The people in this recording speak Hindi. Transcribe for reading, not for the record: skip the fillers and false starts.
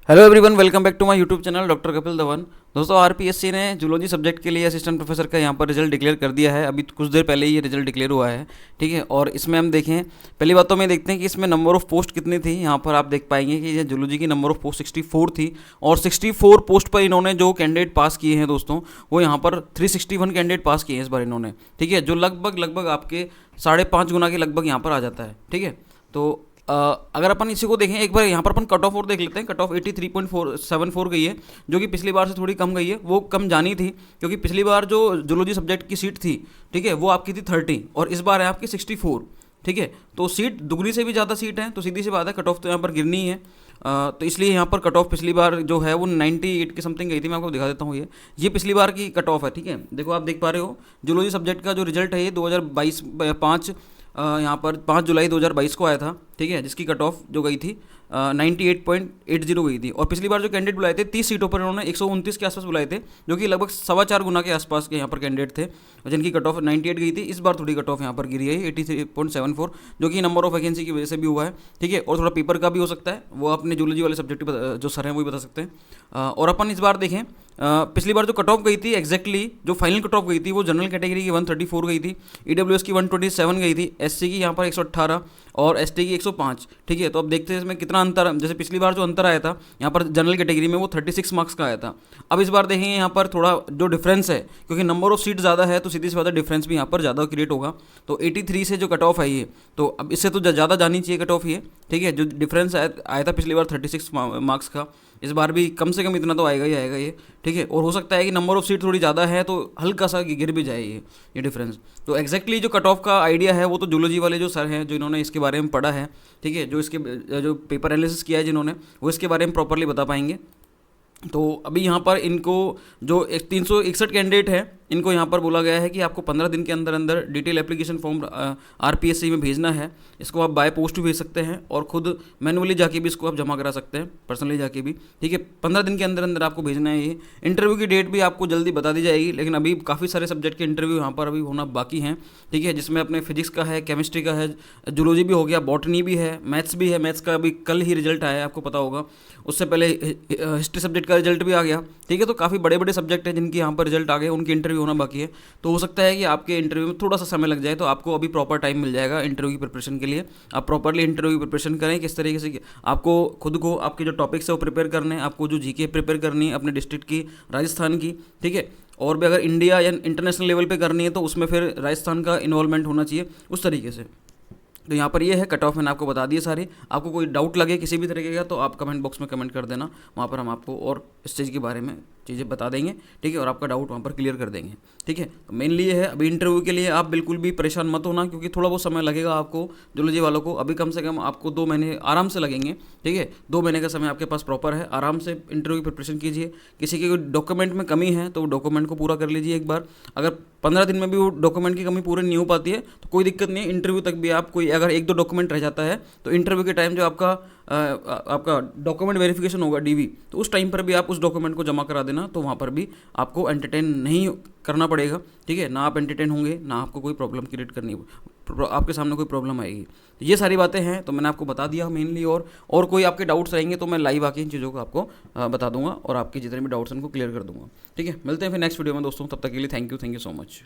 Hello everyone, welcome back to my YouTube channel doctor Kapil Dhawan. दोस्तों, आरपीएससी ने जूलॉजी सब्जेक्ट के लिए असिस्टेंट प्रोफेसर का यहाँ पर रिजल्ट डिक्लेयर कर दिया है। अभी कुछ देर पहले ही ये रिजल्ट डिक्लेयर हुआ है, ठीक है। और इसमें हम देखें, पहली बात तो में देखते हैं कि इसमें नंबर ऑफ पोस्ट कितनी थी। यहाँ पर आप देख पाएंगे कि ये जूलॉजी की नंबर ऑफ पोस्ट 64 थी और 64 पोस्ट पर इन्होंने जो कैंडिडेट पास किए हैं दोस्तों, वो यहाँ पर 361 कैंडिडेट पास किए हैं इस बार इन्होंने, ठीक है। जो लगभग आपके 5.5 गुना के लगभग यहाँ पर आ जाता है, ठीक है। तो अगर अपन इसी को देखें एक बार, यहाँ पर अपन कट ऑफ और देख लेते हैं। कट ऑफ 83.74 गई है, जो कि पिछली बार से थोड़ी कम गई है। वो कम जानी थी क्योंकि पिछली बार जो जूलॉजी सब्जेक्ट की सीट थी, ठीक है, वो आपकी थी 30 और इस बार है आपकी 64, ठीक है। तो सीट दुगनी से भी ज़्यादा सीट है, तो सीधी सी बात है कट ऑफ तो यहाँ पर गिरनी ही है। तो इसलिए यहाँ पर कट ऑफ पिछली बार जो है वो 98 के समथिंग गई थी। मैं आपको दिखा देता हूँ, ये पिछली बार की कट ऑफ है, ठीक है। देखो, आप देख पा रहे हो जूलॉजी सब्जेक्ट का जो रिजल्ट है ये 2022 यहाँ पर 5 जुलाई 2022 को आया था, ठीक है, जिसकी कट ऑफ जो गई थी 98.80 गई थी। और पिछली बार जो कैंडिडेट बुलाए थे 30 सीटों पर इन्होंने 129 के आसपास बुलाए थे, जो कि लगभग 4.25 गुना के आसपास के यहाँ पर कैंडिडेट थे, जिनकी कट ऑफ 98 गई थी। इस बार थोड़ी कट ऑफ यहाँ पर गिरी है 83.74, जो कि नंबर ऑफ वैकेंसी की वजह से भी हुआ है, ठीक है। और थोड़ा पेपर का भी हो सकता है, वो अपने जूलॉजी वाले सब्जेक्ट जो सर हैं वही बता सकते हैं। और अपन इस बार देखें, पिछली बार जो कट ऑफ गई थी एग्जैक्टली जो फाइनल कट ऑफ गई थी वो जनरल कैटेगरी की 134 गई थी, ईडब्ल्यूएस की 127 गई थी, एससी की यहाँ पर 118 और एसटी की 105, ठीक है। तो अब देखते हैं इसमें कितना अंतर, जैसे पिछली बार जो अंतर आया था यहाँ पर जनरल कैटेगरी में वो 36 मार्क्स का आया था। अब इस बार देखेंगे यहाँ पर थोड़ा जो डिफरेंस है, क्योंकि नंबर ऑफ सीट ज़्यादा है तो सीधी सी बात है डिफरेंस भी यहाँ पर ज़्यादा क्रिएट होगा। तो 83 से जो कट ऑफ है ये, तो अब इससे तो ज़्यादा जानी चाहिए कट ऑफ ये, ठीक है। जो डिफरेंस आया था पिछली बार 36 मार्क्स का, इस बार भी कम से कम इतना तो आएगा ही आएगा ये, ठीक है। और हो सकता है कि नंबर ऑफ सीट थोड़ी ज़्यादा है तो हल्का सा गिर भी जाए ये डिफरेंस। तो एग्जैक्टली जो कट ऑफ का आइडिया है वो तो जूलॉजी वाले जो सर हैं जो इन्होंने इसके बारे में पढ़ा है, ठीक है, जो इसके जो पेपर एनालिसिस किया है जिन्होंने, वो इसके बारे में प्रॉपरली बता पाएंगे। तो अभी यहाँ पर इनको जो 361 कैंडिडेट है, इनको यहाँ पर बोला गया है कि आपको 15 दिन के अंदर अंदर डिटेल एप्लीकेशन फॉर्म आरपीएससी में भेजना है। इसको आप बाय पोस्ट भी भेज सकते हैं और खुद मैनुअली जाके भी इसको आप जमा करा सकते हैं, पर्सनली जाके भी, ठीक है। 15 दिन के अंदर अंदर आपको भेजना है ये। इंटरव्यू की डेट भी आपको जल्दी बता दी जाएगी, लेकिन अभी काफ़ी सारे सब्जेक्ट के इंटरव्यू यहाँ पर अभी होना बाकी हैं, ठीक है, जिसमें अपने फिजिक्स का है, केमिस्ट्री का है, जूलॉजी भी हो गया, बॉटनी भी है, मैथ्स भी है। मैथ्स का अभी कल ही रिजल्ट आया है, आपको पता होगा। उससे पहले हिस्ट्री सब्जेक्ट का रिजल्ट भी आ गया, ठीक है। तो काफ़ी बड़े बड़े सब्जेक्ट हैं जिनके यहाँ पर रिजल्ट आ गए, उनकी इंटरव्यू होना बाकी है। तो हो सकता है कि आपके इंटरव्यू में थोड़ा सा समय लग जाए, तो आपको अभी प्रॉपर टाइम मिल जाएगा इंटरव्यू की प्रिपरेशन के लिए। आप प्रॉपरली इंटरव्यू की प्रिपरेशन करें, किस तरीके से आपको खुद को आपके जो टॉपिक्स है वो प्रिपेयर करने हैं, आपको जो जीके प्रिपेयर करनी है अपने डिस्ट्रिक्ट की, राजस्थान की, ठीक है। और भी अगर इंडिया या इंटरनेशनल लेवल पे करनी है तो उसमें फिर राजस्थान का इन्वॉल्वमेंट होना चाहिए उस तरीके से। तो यहाँ पर ये है कट ऑफ, मैंने आपको बता दिए सारी। आपको कोई डाउट लगे किसी भी तरीके का तो आप कमेंट बॉक्स में कमेंट कर देना, वहाँ पर हम आपको और इस चीज़ के बारे में चीज़ें बता देंगे, ठीक है, और आपका डाउट वहाँ पर क्लियर कर देंगे, ठीक है। तो मेनली ये है, अभी इंटरव्यू के लिए आप बिल्कुल भी परेशान मत होना, क्योंकि थोड़ा बहुत समय लगेगा आपको जूलॉजी वालों को। अभी कम से कम आपको 2 महीने आराम से लगेंगे, ठीक है। 2 महीने का समय आपके पास प्रॉपर है, आराम से इंटरव्यू की प्रिपरेशन कीजिए। किसी के डॉक्यूमेंट में कमी है तो वो डॉक्यूमेंट को पूरा कर लीजिए एक बार। अगर 15 दिन में भी वो डॉक्यूमेंट की कमी पूरी नहीं हो पाती है तो कोई दिक्कत नहीं है, इंटरव्यू तक भी आप कोई अगर 1-2 डॉक्यूमेंट रह जाता है तो इंटरव्यू के टाइम जो आपका डॉक्यूमेंट वेरिफिकेशन होगा डीवी, तो उस टाइम पर भी आप उस डॉक्यूमेंट को जमा करा देना, तो वहाँ पर भी आपको एंटरटेन नहीं करना पड़ेगा, ठीक है। ना आप एंटरटेन होंगे, ना आपको कोई प्रॉब्लम क्रिएट करनी, आपके सामने कोई प्रॉब्लम आएगी। तो ये सारी बातें हैं, तो मैंने आपको बता दिया मेनली। और कोई आपके डाउट्स रहेंगे तो मैं लाइव आके इन चीज़ों को आपको बता दूंगा और आपके जितने भी डाउट्स हैं उनको क्लियर कर दूंगा, ठीक है। मिलते हैं फिर नेक्स्ट वीडियो में दोस्तों, तब तक के लिए थैंक यू सो मच।